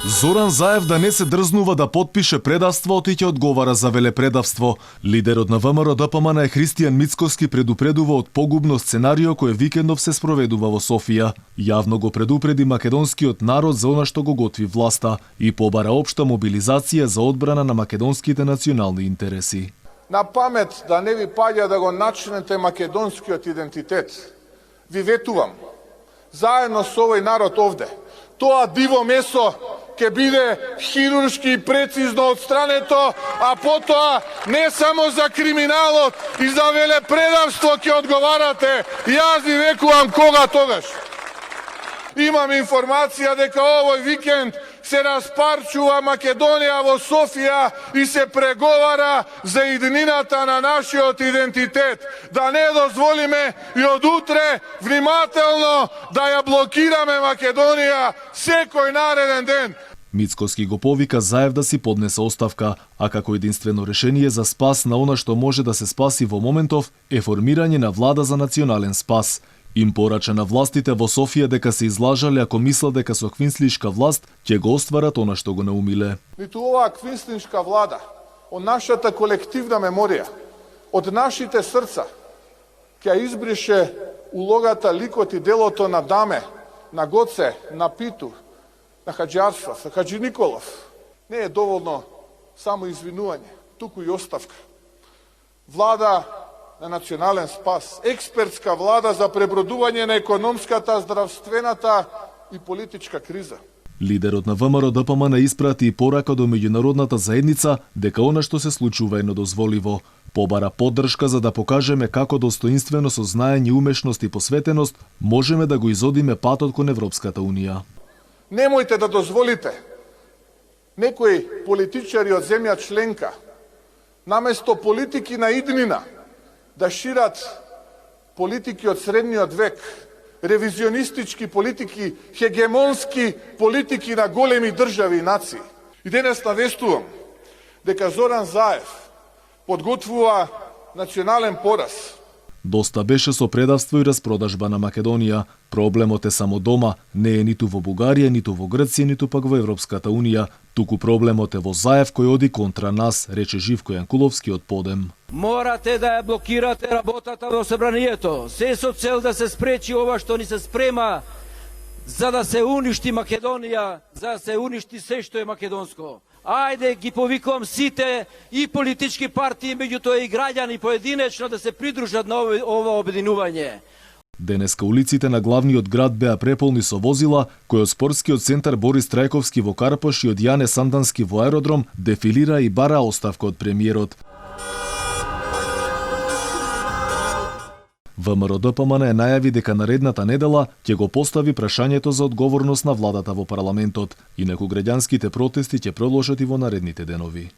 Зоран Заев да не се дрзнува да потпише предавството и ќе одговара за велепредавство. Лидерот на ВМРО ДПМН Христијан Мицкоски предупредува од погубно сценарио кој викендов се спроведува во Софија. Јавно го предупреди македонскиот народ за она што го готви власта и побара општа мобилизација за одбрана на македонските национални интереси. На памет да не ви паѓа да го начнете македонскиот идентитет, ви ветувам, заедно со овој народ овде, тоа диво месо ќе биде хируршки и прецизно отстрането, а потоа не само за криминалот и за велепредавство ќе одговарате. Јас ви векувам кога тогаш. Имам информација дека овој викенд се распарчува Македонија во Софија и се преговара за иднината на нашиот идентитет. Да не дозволиме и од утре внимателно да ја блокираме Македонија секој нареден ден. Мицкоски го повика Заев да си поднесе оставка, а како единствено решение за спас на она што може да се спаси во моментов е формирање на влада за национален спас. Им порача на властите во Софија дека се излажале ако мислат дека со квинслишка власт ќе го остварат она што го наумиле. Ниту оваа квинслишка влада, од нашата колективна меморија, од нашите срца, ќе избрише улогата, ликот и делото на Даме, на Гоце, на Питу, на Хаџи на Хаџи Николов. Не е доволно само извинување, туку и оставка. Влада на национален спас, експертска влада за пребродување на економската, здравствената и политичка криза. Лидерот на ВМРО ДПМН испрати и порака до меѓународната заедница дека она што се случува е недозволиво. Побара поддршка за да покажеме како достоинствено со знаење, умешност и посветеност можеме да го изодиме патот кон Европската Унија. Немојте да дозволите некои политичари од земја членка наместо политики на иднина да шират политики од средниот век, ревизионистички политики, хегемонски политики на големи држави и нации. И денес навестувам дека Зоран Заев подготвува национален пораз. Доста беше со предавство и распродажба на Македонија. Проблемот е само дома, не е ниту во Бугарија, ниту во Грција, ниту пак во Европската Унија. Туку проблемот е во Заев кој оди контра нас, рече Живко Јанкуловски од Подем. Морате да ја блокирате работата во собранието, се со цел да се спречи ова што ни се спрема за да се уништи Македонија, за да се уништи се што е македонско. Ајде ги повикувам сите и политички партии, меѓутоа и граѓани поединечно да се придружат на ова обединување. Денеска улиците на главниот град беа преполни со возила, кои од спортскиот центар Борис Трајковски во Карпош и од Јане Сандански во аеродром дефилира и бара оставка од премиерот. ВМРО ДПМН најави дека наредната недела ќе го постави прашањето за одговорност на владата во парламентот, инаку граѓанските протести ќе продолжат и во наредните денови.